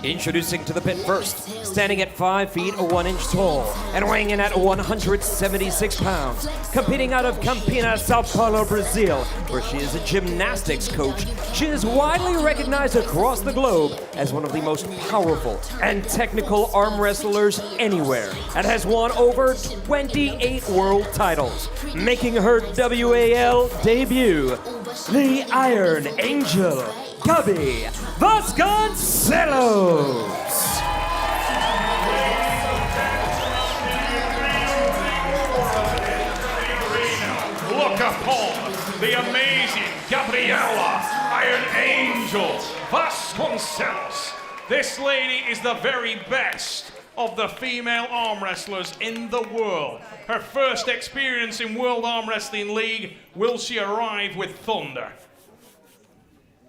Introducing to the pit first, standing at 5 feet 1 inch tall and weighing in at 176 pounds, competing out of Campinas, Sao Paulo, Brazil, where she is a gymnastics coach. She is widely recognized across the globe as one of the most powerful and technical arm wrestlers anywhere, and has won over 28 world titles, making her WAL debut, the Iron Angel, Gabi Vasconcelos. Look upon the amazing Gabriela Iron Angel Vasconcelos. This lady is the very best of the female arm wrestlers in the world. Her first experience in World Arm Wrestling League, will she arrive with thunder?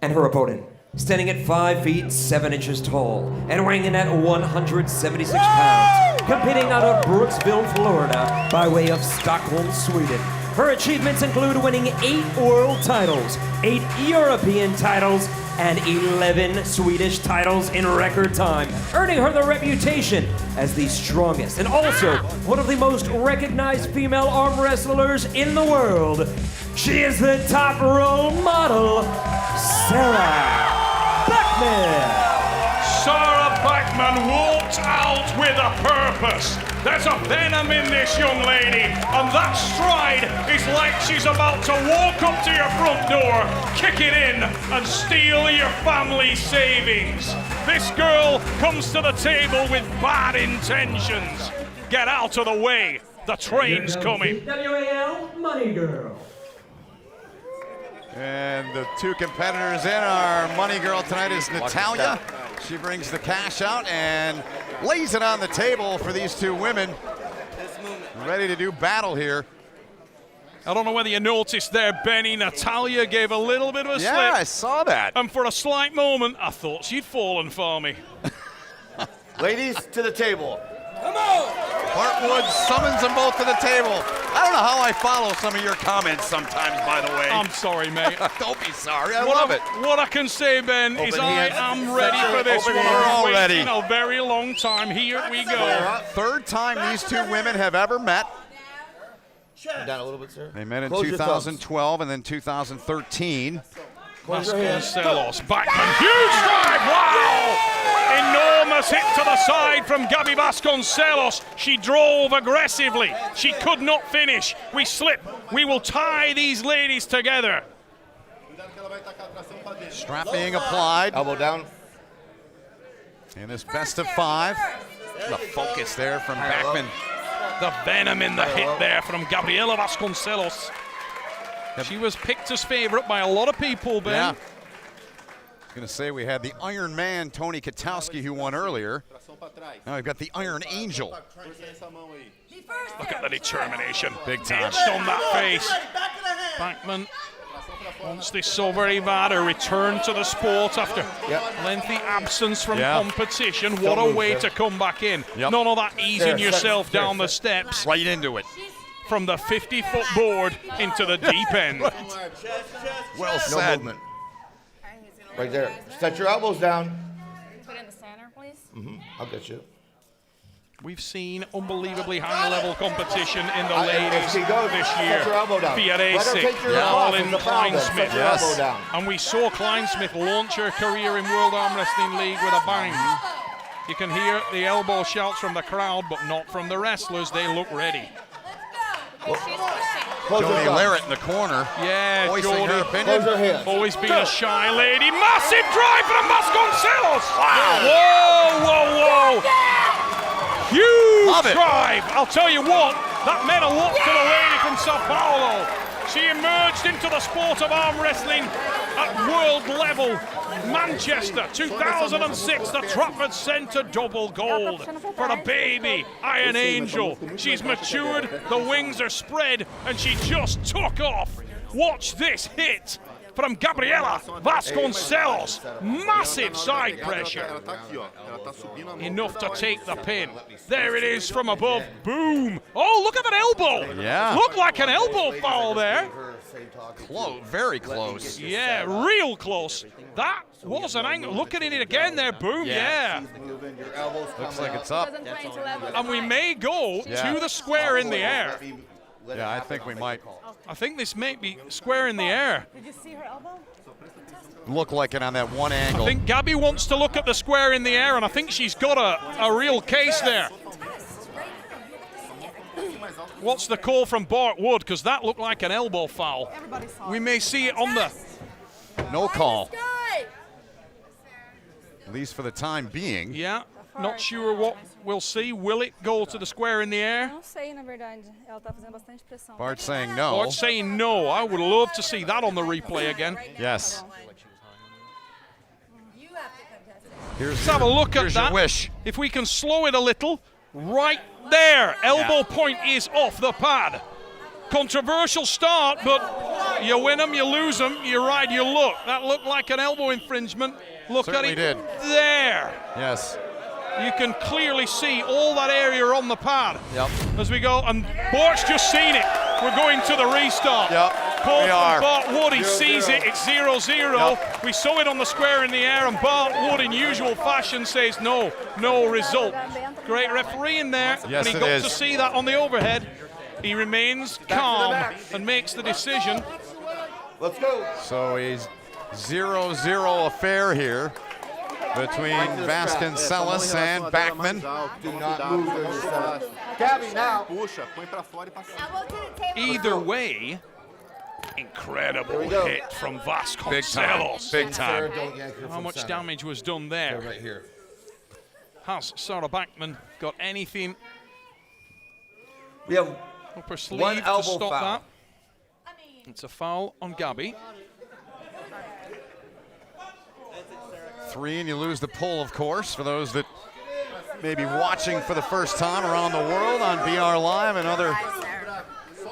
And her opponent, standing at 5 feet 7 inches tall and weighing in at 176 pounds, competing out of Brooksville, Florida, by way of Stockholm, Sweden. Her achievements include winning 8 world titles, 8 European titles, and 11 Swedish titles in record time, earning her the reputation as the strongest and also one of the most recognized female arm wrestlers in the world. She is the top role model, Sarah Backman. Sarah Backman walked out with a purpose. There's a venom in this young lady, and that stride is like she's about to walk up to your front door, kick it in, and steal your family savings. This girl comes to the table with bad intentions. Get out of the way, the train's coming. WAL Money Girl. And the two competitors in our money girl tonight is Natalia. She brings the cash out and lays it on the table for these two women. Ready to do battle here. I don't know whether you noticed there, Benny, Natalia gave a little bit of a slip. Yeah, I saw that. And for a slight moment, I thought she'd fallen for me. Ladies, to the table. Come on! Hartwood summons them both to the table. I don't know how I follow some of your comments sometimes, by the way. I'm sorry, mate. Don't be sorry, I love it. What I can say, Ben, is I am ready for this one. We're all ready. A very long time. Here we go. Third time these two women have ever met. Down a little bit, sir. They met in 2012 and then 2013. Vasconcelos, Backman, huge drive, wow! Enormous hit to the side from Gabi Vasconcelos. She drove aggressively. She could not finish. We slip. We will tie these ladies together. Strap being applied. Elbow down. In this best of 5. The focus there from Backman. The venom in the hit there from Gabriela Vasconcelos. She was picked as favorite by a lot of people, Ben. Yeah. I was going to say we had the Iron Man, Tony Katowski, who won earlier. Now we've got the Iron Angel. Look at the determination. Big time. Etched on that face. Backman wants this so very bad. A return to the sport after lengthy absence from competition. What a way to come back in. None of that easing yourself down the steps. Right into it. From the 50-foot board into the deep end. Well No said. movement. Right there. Set your elbows down. Put it in the center, please. I'll get you. We've seen unbelievably high-level competition in the ladies As she goes, this set year. your elbow down. Let her Fiarese, take your elbow off Colin as a foul then. Kleinsmith. Set your elbow down. And we saw Kleinsmith launch her career in World Arm Wrestling League with a bang. You can hear the elbow shouts from the crowd, but not from the wrestlers. They look ready. She's pushing. Close your Jody thumb. Larrett in the corner. Yeah, Voicing her Jody. opinion. Close your hands. Always been a shy lady. Massive drive from Vasconcelos. Wow. Whoa, whoa, whoa. Huge Love it. drive. I'll tell you what, that meant a lot to the lady from Sao Paulo. She emerged into the sport of arm wrestling at world level. Manchester, 2006, the Trafford Centre double gold for the baby Iron Angel. She's matured, the wings are spread, and she just took off. Watch this hit from Gabriela Vasconcelos. Massive side pressure. Enough to take the pin. There it is from above. Boom. Oh, look at that elbow. Yeah. Looked like an elbow foul there. Close, very close. Yeah, real close. That was an angle. Look at it again there, boom, yeah. Looks like it's up. And we may go to the square in the air. Yeah, I think we might. I think this may be square in the air. Did you see her elbow? Look like it on that one I angle. think Gabi wants to look at the square in the air, and I think she's got a real case there. What's the call from Bart Wood? Because that looked like an elbow foul. We may see it on the... No call. At least for the time being. Yeah, not sure what we'll see. Will it go to the square in the air? Não sei, na verdade. Ela tá fazendo bastante pressão. Bart's saying no. Bart's saying no. I would love to see that on the replay again. Yes. Let's have a look at Here's that. your wish. If we can slow it a little, right there. Elbow point is off the pad. Controversial start, but you win them, you lose them, you ride your luck. That looked like an elbow infringement. Look Certainly at it did. there. Yes. You can clearly see all that area on the pad. Yep. As we go, and Bart's just seen it. We're going to the restart. Yep. Call We from are. Bart Wood, he sees it, it's 0-0. Yep. We saw it on the square in the air, and Bart Wood, in usual fashion, says no result. Great refereeing there, Yes, and he it got is. to see that on the overhead. He remains calm and makes the decision. Let's go. So a 0-0 affair here between Vasconcelos and Backman. Do not move during the setup. Gabi, now. Puxa, põe pra fora e passa. Elbow to the table. Either way, incredible we go. hit from Big time. Vasconcelos. Big Sarah, time. don't yank her How from much center. damage was done there? Right here. Has Sarah Backman got anything We have up her one sleeve to elbow stop foul. that? It's a foul on Gabi. 3 and you lose the pull, of course, for those that may be watching for the first time around the world on BR Live and other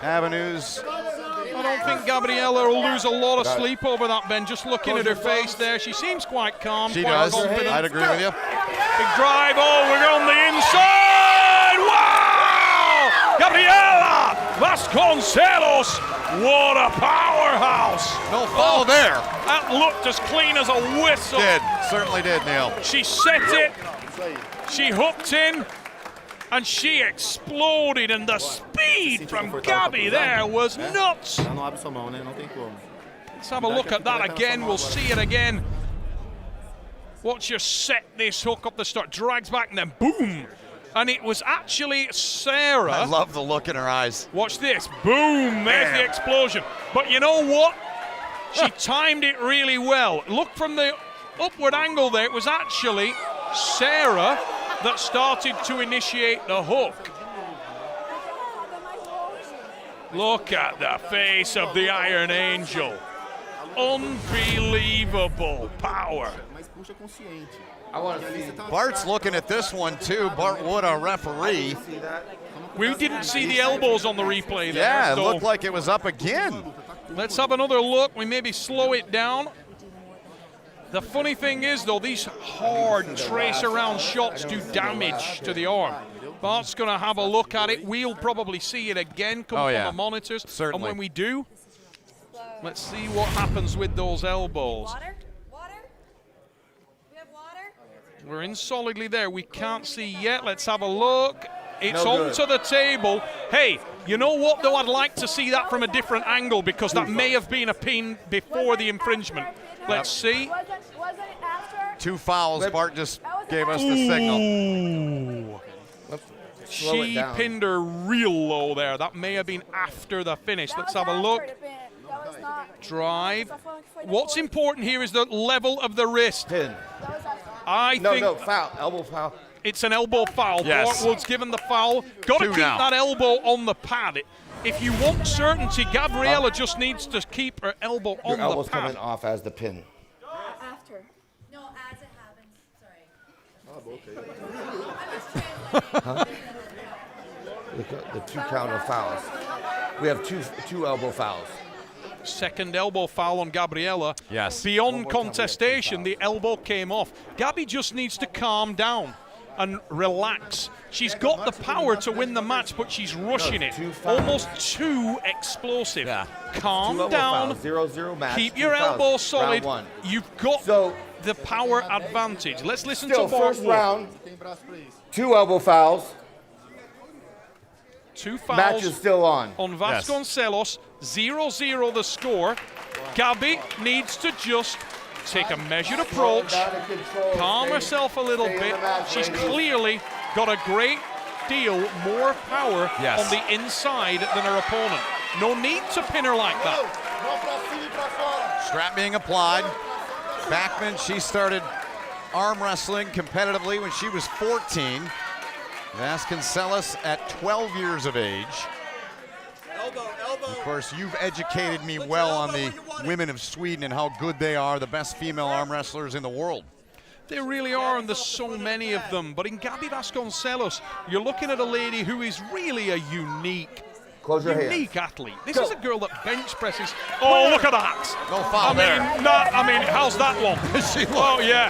avenues. I don't think Gabriella will lose a lot of sleep over that, Ben. Just looking at her face there, she seems quite calm, She quite does. confident. I'd agree with you. Big drive, oh, we're on the inside! Wow! Gabriella Vasconcelos, what a powerhouse! No foul there. That looked as clean as a whistle. Did. Certainly did, Neil. She set it, she hooked in, and she exploded, and the speed from Gabi there was nuts. Ela não abre sua mão, né? Não tem como. Let's have a look at that again. We'll see it again. Watch her set this hook up the start, drags back, and then boom. And it was actually Sarah. I love the look in her eyes. Watch this. Boom. There's the explosion. But you know what? She timed it really well. Look from the upward angle there. It was actually Sarah that started to initiate the hook. Look at the face of the Iron Angel. Unbelievable power. Mas puxa consciente. I want to see. Bart's looking at this one too. Bart Wood, our referee. We didn't see the elbows on the replay there. Yeah, it so looked like it was up again. let's have another look. We maybe slow it down. The funny thing is, though, these hard trace-around shots do damage to the arm. Bart's going to have a look at it. We'll probably see it again come Oh, from yeah. the monitors. Certainly. And when we do, let's see what happens with those elbows. Water? Water? We have water? We're in solidly there. We can't see yet. Let's have a look. It's No good. onto the table. Hey, you know what, though? I'd like to see that from a different angle because that may have been a pin before the infringement. Let's see. Wasn't it after? 2 fouls. Bart just gave us the signal. Ooh. Slow it She down. pinned her real low there. That may have been after the finish. Let's have a look. Drive. What's important here is the level of the wrist. Pin. I No, think no, foul. Elbow foul. it's an elbow foul. Yes. Bart Wood's given the foul. Got to 2 keep now. that elbow on the pad. If you want certainty, Gabriella just needs to keep her elbow Your on the elbow's pad. coming off as the pin. After. No, as it happens. Sorry. The 2 counter fouls. We have two elbow fouls. Second elbow foul on Gabriella. Yes. Beyond contestation, the elbow came off. Gabi just needs to calm down. and relax. She's got the power to win the match, but she's rushing it. Almost too explosive. Yeah. Calm 2 elbow down. fouls, 0-0 match. Keep 2 your fouls. elbow solid. Round 1. You've got So, the power advantage. Let's listen still, to Bart first Wood. round, 2 elbow fouls. 2 fouls. Match is still on. On Vasconcelos, 0-0 the score. Gabi needs to just take a measured approach, calm herself a little bit. She's clearly got a great deal more power on the inside than her opponent. No need to pin her like that. Strap being applied. Backman, she started arm wrestling competitively when she was 14. Vasconcelos at 12 years of age. Of course, you've educated me well on the women of Sweden and how good they are, the best female arm wrestlers in the world. They really are, and there's so many of them. But in Gabi Vasconcelos, you're looking at a lady who is really a unique athlete. This is a girl that bench presses. Oh, look at that! No foul there. How's that one? Oh, yeah.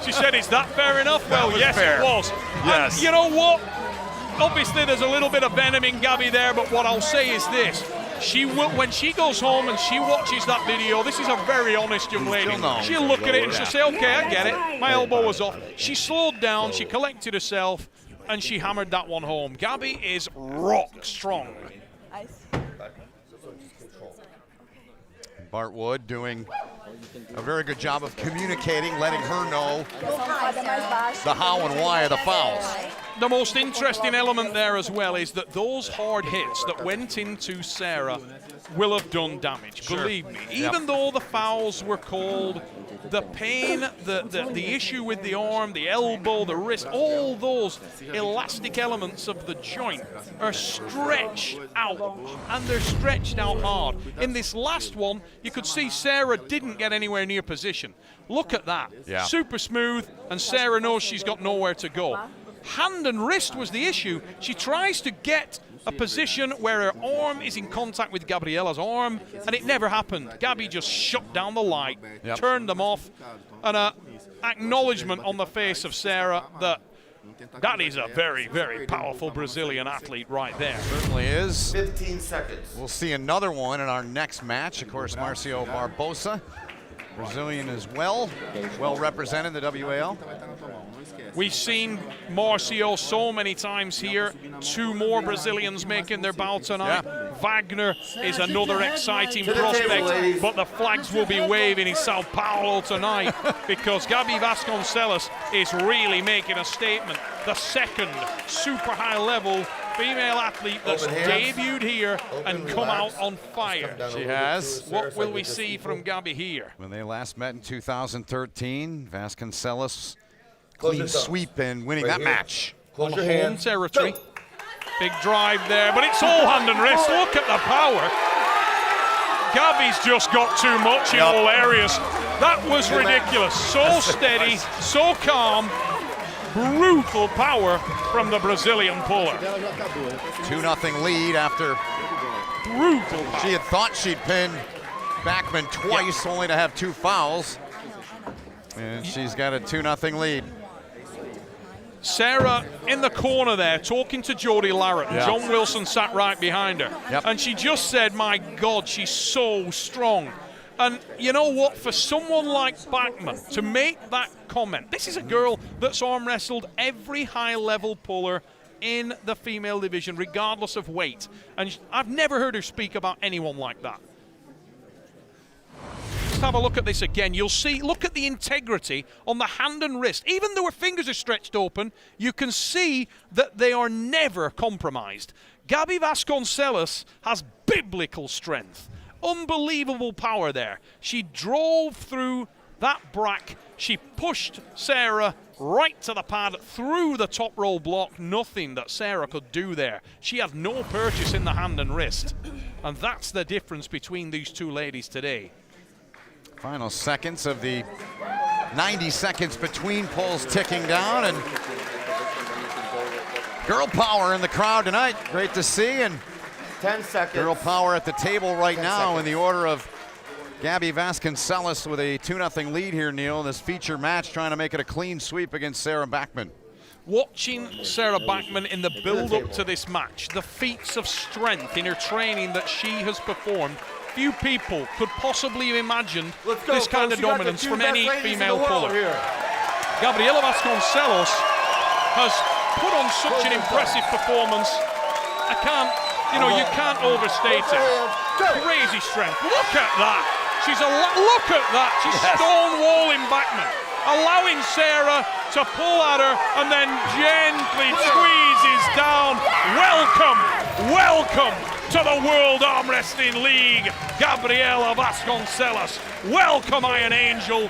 She said, "Is that fair enough?" Well, yes, fair. it was. Yes. And you know what? Obviously, there's a little bit of venom in Gabi there, but what I'll say is this. She will, when she goes home and she watches that video, this is a very honest young lady. She'll look at it and she'll say, okay, I get it. My elbow was off. She slowed down, she collected herself, and she hammered that one home. Gabi is rock strong. Bart Wood doing a very good job of communicating, letting her know the how and why of the fouls. The most interesting element there as well is that those hard hits that went into Sarah will have done damage, believe me. Even though the fouls were called, the pain, the issue with the arm, the elbow, the wrist, all those elastic elements of the joint are stretched out, and they're stretched out hard. In this last one, you could see Sarah didn't get anywhere near position. Look at that. Super smooth, and Sarah knows she's got nowhere to go. Hand and wrist was the issue. She tries to get a position where her arm is in contact with Gabriella's arm, and it never happened. Gabi just shut down the light, turned them off, and an acknowledgement on the face of Sarah that is a very, very powerful Brazilian athlete right there. Certainly is. 15 seconds. We'll see another one in our next match. Of course, Marcio Barbosa, Brazilian as well represented in the WAL. We've seen Marcio so many times here. 2 more Brazilians making their bow tonight. Wagner is another exciting prospect, but the flags will be waving in Sao Paulo tonight because Gabi Vasconcelos is really making a statement. The second super high level female athlete that's debuted here and come out on fire. She has. What will we see from Gabi here? When they last met in 2013, Vasconcelos clean sweep and winning that match. On home territory. Big drive there, but it's all hand and wrist. Look at the power. Gabi's just got too much in all areas. That was ridiculous. So steady, so calm. Brutal power from the Brazilian puller. 2-0 lead after brutal power. She had thought she'd pinned Backman twice, only to have 2 fouls. And she's got a 2-0 lead. Sarah in the corner there talking to Jody Larrett. John Wilson sat right behind her. And she just said, my God, she's so strong. And you know what? For someone like Backman to make that comment, this is a girl that's arm wrestled every high-level puller in the female division, regardless of weight. And I've never heard her speak about anyone like that. Just have a look at this again. You'll see, look at the integrity on the hand and wrist. Even though her fingers are stretched open, you can see that they are never compromised. Gabi Vasconcelos has biblical strength. Unbelievable power there. She drove through that brack. She pushed Sarah right to the pad through the top roll block. Nothing that Sarah could do there. She had no purchase in the hand and wrist. And that's the difference between these two ladies today. Final seconds of the 90 seconds between pulls ticking down, and girl power in the crowd tonight. Great to see, and 10 seconds. Girl power at the table right now in the order of Gabi Vasconcelos with a 2-0 lead here, Neil, in this feature match, trying to make it a clean sweep against Sarah Backman. watching Sarah Backman in the build-up to this match, the feats of strength in her training that she has performed, few people could possibly have imagined this kind of dominance from any female puller. Gabriela Vasconcelos has put on such an impressive performance. You can't overstate it. Crazy strength. Look at that. Look at that. She's stonewalling Backman, allowing Sarah to pull at her and then gently squeezes down. Welcome to the World Arm Wrestling League, Gabriela Vasconcelos. Welcome, Iron Angel.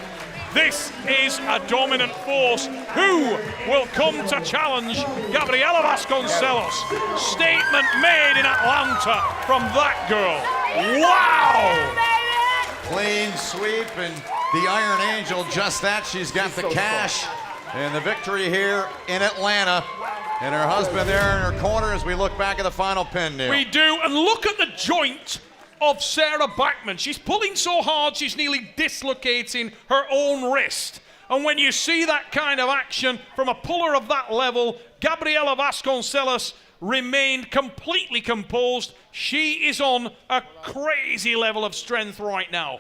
This is a dominant force. Who will come to challenge Gabriela Vasconcelos? Statement made in Atlanta from that girl. Wow! Clean sweep, and the Iron Angel, just that. She's got the cash and the victory here in Atlanta. And her husband there in her corner as we look back at the final pin, Neil. We do, and look at the joint of Sarah Backman. She's pulling so hard she's nearly dislocating her own wrist. And when you see that kind of action from a puller of that level, Gabriela Vasconcelos remained completely composed. She is on a crazy level of strength right now.